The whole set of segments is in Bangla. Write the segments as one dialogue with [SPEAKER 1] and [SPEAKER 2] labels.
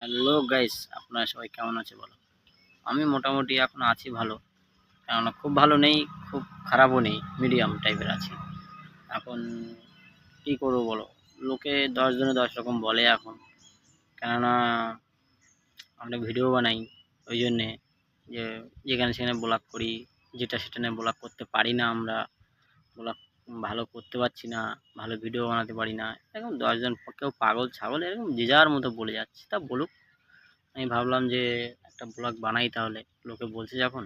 [SPEAKER 1] হ্যালো গাইস, আপনারা সবাই কেমন আছে বলো? আমি মোটামুটি এখন আছি ভালো। কেননা খুব ভালো নেই, খুব খারাপও নেই, মিডিয়াম টাইপের আছি। এখন কি করবো বলো? লোকে ১০ জনে ১০ রকম বলে এখন। কেননা আমরা ভিডিও বানাই, ওই জন্যে যে যেখানে সেখানে ব্লগ করি, যেটা সেটা নিয়ে ব্লগ করতে পারি না আমরা। ব্লগ ভালো করতে পারছি না, ভালো ভিডিও বানাতে পারি না। এরকম ১০ জন কেউ পাগল ছাগল এরকম যে যার মতো বলে যাচ্ছে, তা বলুক। আমি ভাবলাম যে একটা ব্লগ বানাই তাহলে, লোকে বলছে যখন,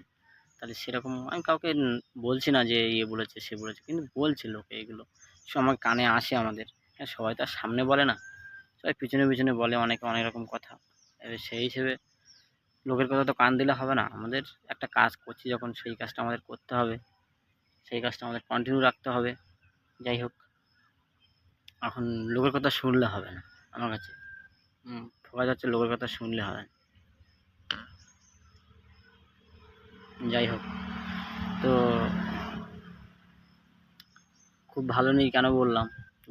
[SPEAKER 1] তাহলে সেরকম আমি কাউকে বলছি না যে বলেছে সে বলেছে, কিন্তু বলছে লোকে এগুলো। আমার কানে আসে আমাদের। হ্যাঁ, সবাই তো আর সামনে বলে না, সবাই পিছনে পিছনে বলে অনেকে অনেক রকম কথা। এবার সেই হিসেবে লোকের কথা তো কান দিলে হবে না। আমাদের একটা কাজ করছি যখন, সেই কাজটা আমাদের করতে হবে, সেই কাজটা আমাদের কন্টিনিউ রাখতে হবে। যাই হোক, এখন লোকের কথা শুনলে হবে না আমার কাছে। ঠকা যাচ্ছে, লোকের কথা শুনলে হবে না। যাই হোক, তো খুব ভালো নেই কেন বললাম,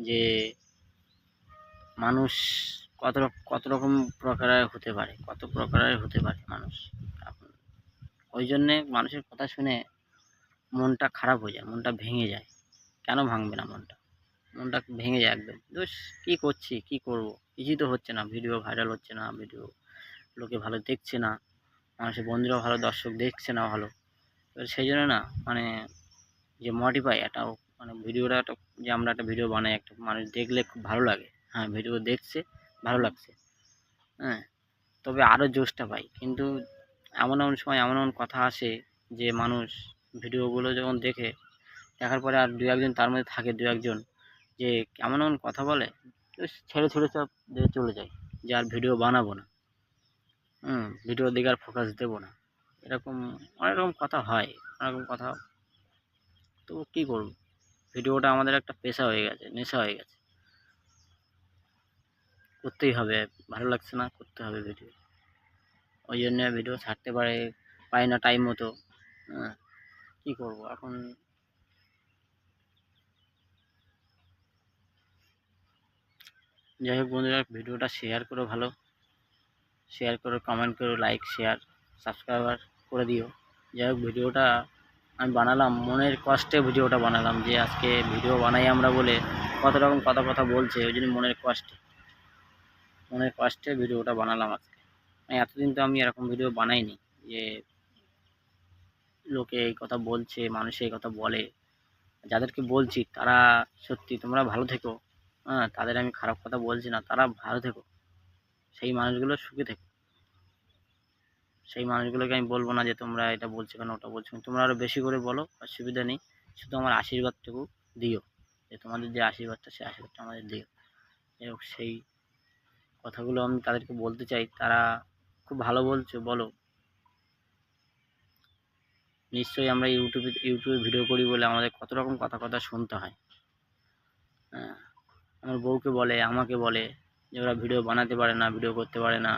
[SPEAKER 1] যে মানুষ কত রকম প্রকারের হতে পারে, কত প্রকারের হতে পারে মানুষ। এখন ওই জন্যে মানুষের কথা শুনে মনটা খারাপ হয়ে যায়, মনটা ভেঙে যায়। কেন ভাঙবে না মনটা? মনটা ভেঙে যায় একদম। দোষ কী করছি, কী করবো? কিছুই তো হচ্ছে না, ভিডিও ভাইরাল হচ্ছে না, ভিডিও লোকে ভালো দেখছে না, মানুষের বন্ধুরা ভালো, দর্শক দেখছে না ভালো। এবার সেই জন্য না, মানে যে মডিফাই একটা, মানে ভিডিওটা একটা, যে আমরা একটা ভিডিও বানাই, একটা মানুষ দেখলে খুব ভালো লাগে, হ্যাঁ ভিডিও দেখছে, ভালো লাগছে, হ্যাঁ, তবে আরও জোশটা পাই। কিন্তু এমন এমন সময় এমন এমন কথা আসে, যে মানুষ ভিডিওগুলো যখন দেখার পরে আর দু একজন তার মধ্যে থাকে, দু একজন যে এমন এমন কথা বলে, তো ছেড়ে ছেড়ে সব দিয়ে চলে যায়, যে আর ভিডিও বানাবো না, ভিডিওর দিকে আর ফোকাস দেবো না। এরকম অনেক রকম কথা হয়, অনেক রকম কথা। তো কী করবো, ভিডিওটা আমাদের একটা পেশা হয়ে গেছে, নেশা হয়ে গেছে, করতেই হবে। ভালো লাগছে না, করতে হবে ভিডিও। ওই জন্য ভিডিও ছাড়তে পারি না টাইম মতো। হ্যাঁ, কী করবো এখন? যাই হোক বন্ধুরা, ভিডিওটা শেয়ার করো, ভালো শেয়ার করো, কমেন্ট করো, লাইক শেয়ার সাবস্ক্রাইবার করে দিও। যাই হোক, ভিডিওটা আমি বানালাম মনের কষ্টে, ভিডিওটা বানালাম, যে আজকে ভিডিও বানাই আমরা বলে কত রকম কথা কথা বলছে, ওই জন্য মনের কষ্টে ভিডিওটা বানালাম আজকে। এতদিন তো আমি এরকম ভিডিও বানাইনি, যে লোকে এই কথা বলছে, মানুষে এই কথা বলে। যাদেরকে বলছি তারা সত্যি, তোমরা ভালো থেকো। হ্যাঁ, তাদের আমি খারাপ কথা বলছি না, তারা ভালো থেকো, সেই মানুষগুলো সুখে থেকো। সেই মানুষগুলোকে আমি বলবো না যে তোমরা এটা বলছো কেন, ওটা বলছো কেন, তোমরা আরও বেশি করে বলো, অসুবিধা নেই। শুধু আমার আশীর্বাদটুকু দিও, যে তোমাদের যে আশীর্বাদটা, সেই আশীর্বাদটা আমাদের দিও। যাই হোক, সেই কথাগুলো আমি তাদেরকে বলতে চাই। তারা খুব ভালো বলছো, বলো। নিশ্চয়ই আমরা ইউটিউবে ভিডিও করি বলে আমাদের কত রকম কথা কথা শুনতে হয়। হ্যাঁ, আমার বউকে বলে, আমাকে বলে যে ওরা ভিডিও বানাতে পারে না, ভিডিও করতে পারে না,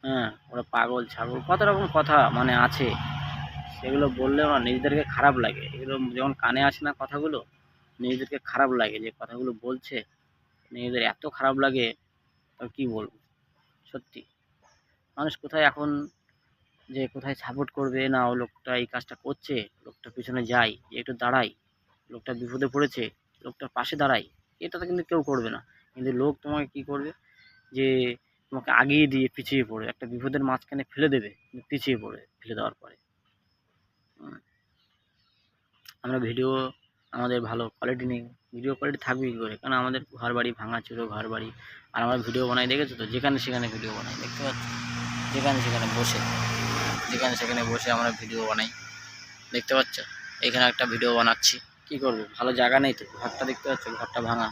[SPEAKER 1] হ্যাঁ ওরা পাগল ছাগল, কত রকম কথা মানে আছে। সেগুলো বললেও না, নিজেদেরকে খারাপ লাগে। এগুলো যখন কানে আসে না কথাগুলো, নিজেদেরকে খারাপ লাগে, যে কথাগুলো বলছে, নিজেদের এত খারাপ লাগে, তা কী বলবো। সত্যি, মানুষ কোথায় এখন, যে কোথায় সাপোর্ট করবে না, ও লোকটা এই কাজটা করছে, লোকটার পিছনে যাই, যে একটু দাঁড়াই, লোকটা বিপদে পড়েছে, লোকটার পাশে দাঁড়াই, এটা তো কিন্তু কেউ করবে না। কিন্তু লোক তোমাকে কী করবে, যে তোমাকে আগিয়ে দিয়ে পিছিয়ে পড়ে, একটা বিপদের মাঝখানে ফেলে দেবে, কিন্তু পিছিয়ে পড়ে, ফেলে দেওয়ার পরে। আমরা ভিডিও, আমাদের ভালো কোয়ালিটি নেই, ভিডিও কোয়ালিটি থাকবে কী করে? কারণ আমাদের ঘর বাড়ি ভাঙাচোরা, ঘর বাড়ি, আর আমরা ভিডিও বানাই, দেখেছো তো, যেখানে সেখানে ভিডিও বানাই, দেখতে পাচ্ছ, যেখানে সেখানে বসে আমরা ভিডিও বানাই, দেখতে পাচ্ছ। এখানে একটা ভিডিও বানাচ্ছি, কী করবো, ভালো জায়গা নেই তো, ঘরটা দেখতে পাচ্ছ, ঘরটা ভাঙা,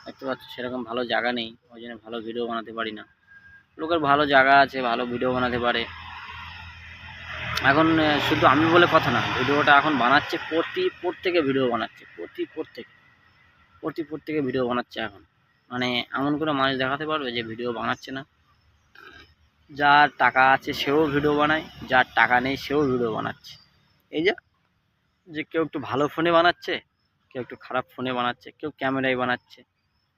[SPEAKER 1] দেখতে পাচ্ছ, সেরকম ভালো জায়গা নেই, ওই জন্য ভালো ভিডিও বানাতে পারি না। লোকের ভালো জায়গা আছে, ভালো ভিডিও বানাতে পারে। এখন শুধু আমি বলে কথা না, ভিডিওটা এখন বানাচ্ছে প্রত্যেকে ভিডিও বানাচ্ছে, প্রত্যেকে ভিডিও বানাচ্ছে এখন। মানে এমন কোনো মানুষ দেখাতে পারবে যে ভিডিও বানাচ্ছে না? যার টাকা আছে সেও ভিডিও বানায়, যার টাকা নেই সেও ভিডিও বানাচ্ছে। এই যে যে কেউ একটু ভালো ফোনে বানাচ্ছে, কেউ একটু খারাপ ফোনে বানাচ্ছে, কেউ ক্যামেরায় বানাচ্ছে,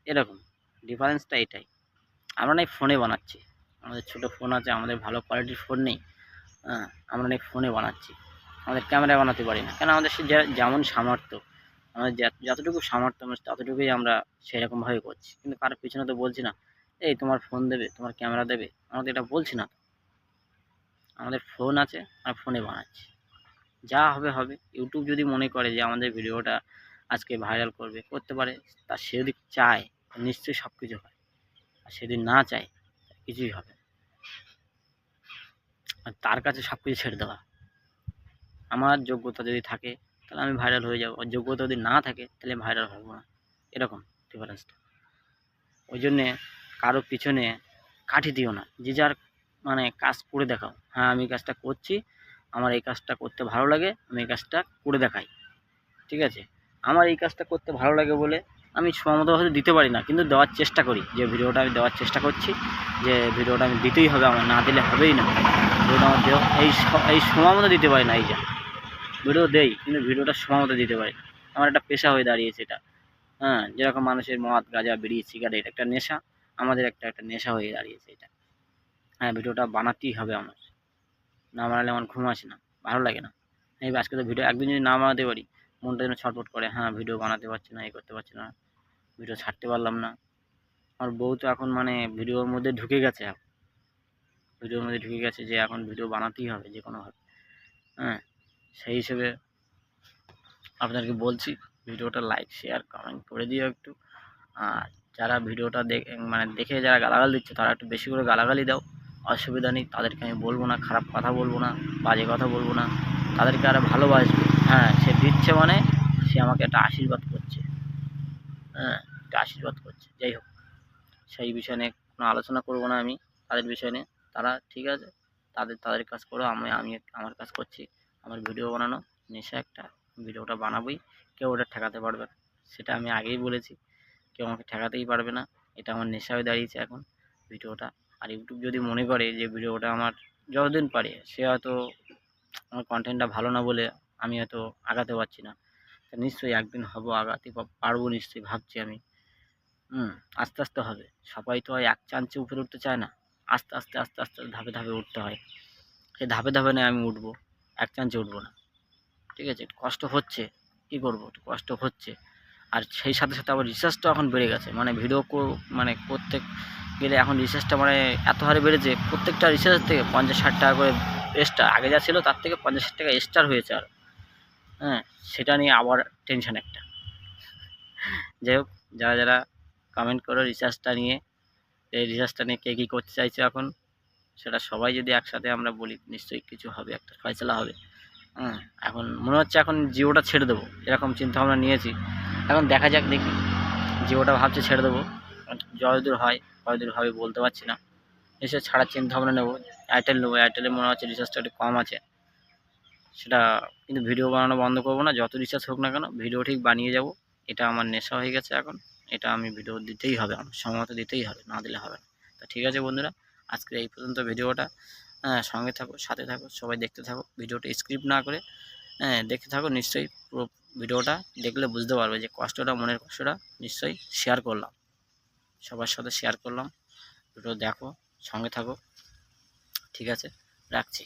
[SPEAKER 1] এরকম ডিফারেন্সটা এটাই। আমরা নাই ফোনে বানাচ্ছি, আমাদের ছোটো ফোন আছে, আমাদের ভালো কোয়ালিটির ফোন নেই। হ্যাঁ, আমরা অনেক ফোনে বানাচ্ছি, আমাদের ক্যামেরায় বানাতে পারি না, কেন আমাদের সে যেমন সামর্থ্য, আমাদের যতটুকু সামর্থ্য আমরা ততটুকুই আমরা সেরকমভাবে করছি। কিন্তু কারোর পিছনে তো বলছি না, এই তোমার ফোন দেবে, তোমার ক্যামেরা দেবে, আমাদের এটা বলছি না তো। আমাদের ফোন আছে আর ফোনে বানাচ্ছি, যা হবে হবে। ইউটিউব যদি মনে করে যে আমাদের ভিডিওটা আজকে ভাইরাল করবে, করতে পারে। তা সে যদি চায় নিশ্চয়ই সব কিছু হয়, আর সেদিন না চায় কিছুই হবে না। আর তার কাছে সব কিছু ছেড়ে দেওয়া। আমার যোগ্যতা যদি থাকে তাহলে আমি ভাইরাল হয়ে যাবো, আর যোগ্যতা যদি না থাকে তাহলে ভাইরাল হবো না। এরকম ডিফারেন্সটা। ওই জন্যে কারো পিছনে কাঠি দিও না, যে যার মানে কাজ করে দেখাও। হ্যাঁ, আমি কাজটা করছি, আমার এই কাজটা করতে ভালো লাগে, আমি এই কাজটা করে দেখাই। ঠিক আছে, আমার এই কাজটা করতে ভালো লাগে বলে আমি সময়মতো হয়তো দিতে পারি না, কিন্তু দেওয়ার চেষ্টা করি, যে ভিডিওটা আমি দেওয়ার চেষ্টা করছি, যে ভিডিওটা আমি দিতেই হবে, আমার না দিলে হবেই না। ভিডিওটা আমার এই সময় মতো দিতে পারি না। এই যা ভিডিও দেই, কিন্তু ভিডিওটা সময় মতো দিতে পারি না। আমার একটা পেশা হয়ে দাঁড়িয়েছে এটা। হ্যাঁ, যেরকম মানুষের মদ, গাঁজা, বিড়ি, সিগারেট একটা নেশা, আমাদের একটা নেশা হয়ে দাঁড়িয়েছে এটা। হ্যাঁ, ভিডিওটা বানাতেই হবে আমার, না বানালে আমার ঘুম আসে না, ভালো লাগে না। এই আজকে তো ভিডিও একদিন যদি না বানাতে পারি, মনটা যেন ছটফট করে। হ্যাঁ, ভিডিও বানাতে পারছি না, এই করতে পারছি না, ভিডিও ছাড়তে পারলাম না। আমার বউ তো এখন মানে ভিডিওর মধ্যে ঢুকে গেছে, ভিডিওর মধ্যে ঢুকে গেছে যে এখন ভিডিও বানাতেই হবে যে কোনোভাবে। হ্যাঁ, সেই হিসেবে আপনাদেরকে বলছি, ভিডিওটা লাইক, শেয়ার, কমেন্ট করে দিও একটু। আর যারা ভিডিওটা দেখে যারা গালাগাল দিচ্ছে, তারা একটু বেশি করে গালাগালি দাও, অসুবিধা নেই। তাদেরকে আমি বলবো না, খারাপ কথা বলবো না, বাজে কথা বলবো না, তাদেরকে আরও ভালোবাসবে। হ্যাঁ, সে দিচ্ছে মানে সে আমাকে একটা আশীর্বাদ করছে। হ্যাঁ, একটা আশীর্বাদ করছে। যাই হোক, সেই বিষয় নিয়ে কোনো আলোচনা করবো না আমি, তাদের বিষয় নিয়ে। তারা ঠিক আছে, তাদের কাজ করো, আমি আমার কাজ করছি। আমার ভিডিও বানানো নেশা একটা, ভিডিওটা বানাবোই, কেউ ওটা ঠেকাতে পারবে না। সেটা আমি আগেই বলেছি, কেউ আমাকে ঠেকাতেই পারবে না। এটা আমার নেশা হয়ে দাঁড়িয়েছে এখন ভিডিওটা। আর ইউটিউব যদি মনে করে যে ভিডিওটা আমার যতদিন পারে, সে হয়তো আমার কন্টেন্টটা ভালো না বলে আমি হয়তো আগাতে পারছি না, তা নিশ্চয়ই একদিন হবো, আগাতে পারবো নিশ্চয়ই, ভাবছি আমি। আস্তে আস্তে হবে। সবাই তো আর এক চান্সে উপরে উঠতে চায় না। আস্তে আস্তে আস্তে আস্তে ধাপে ধাপে উঠতে হয়। সেই ধাপে ধাপে নয় আমি উঠবো, এক চান্সে উঠবো না। ঠিক আছে, একটু কষ্ট হচ্ছে, কী করবো, একটু কষ্ট হচ্ছে। আর সেই সাথে সাথে আবার রিচার্জটাও এখন বেড়ে গেছে, মানে ভিডিও মানে করতে গেলে এখন রিচার্জটা মানে এত হারে বেড়েছে, প্রত্যেকটা রিচার্জের থেকে 50-60 টাকা করে এক্সট্রা, আগে যা ছিল তার থেকে 50-60 টাকা এক্সট্রা হয়েছে আর। হ্যাঁ, সেটা নিয়ে আবার টেনশন একটা। যাই হোক, যারা যারা কমেন্ট করো রিচার্জটা নিয়ে, এই রিচার্জটা নিয়ে কে কী করতে চাইছে এখন, সেটা সবাই যদি একসাথে আমরা বলি, নিশ্চয়ই কিছু হবে, একটা ফয়সালা হবে। এখন মনে হচ্ছে এখন জিওটা ছেড়ে দেবো, এরকম চিন্তাভাবনা নিয়েছি। এখন দেখা যাক, দেখি। জিওটা ভাবছি ছেড়ে দেবো, যতদূর হয় কতদূর হবে বলতে পারছি না। এসে ছাড়ার চিন্তাভাবনা নেবো, এয়ারটেল নেবো। এয়ারটেলে মনে হচ্ছে রিচার্জটা একটু কম আছে, সেটা কিন্তু ভিডিও বানানো বন্ধ করবো না, যত রিচার্জ হোক না কেন ভিডিও ঠিক বানিয়ে যাব। এটা আমার নেশা হয়ে গেছে এখন, এটা আমি ভিডিও দিতেই হবে, আমার সময় মতো দিতেই হবে, না দিলে হবে না। তা ঠিক আছে বন্ধুরা, আজকে এই পর্যন্ত ভিডিওটা। সঙ্গে থাকো, সাথে থাকো, সবাই দেখতে থাকো, ভিডিওটা স্ক্রিপ্ট না করে দেখতে থাকো। নিশ্চয়ই পুরো ভিডিওটা দেখলে বুঝতে পারবে যে কষ্টটা, মনের কষ্টটা নিশ্চয়ই শেয়ার করলাম, সবার সাথে শেয়ার করলাম। ভিডিও দেখো, সঙ্গে থাকো। ঠিক আছে, রাখছি।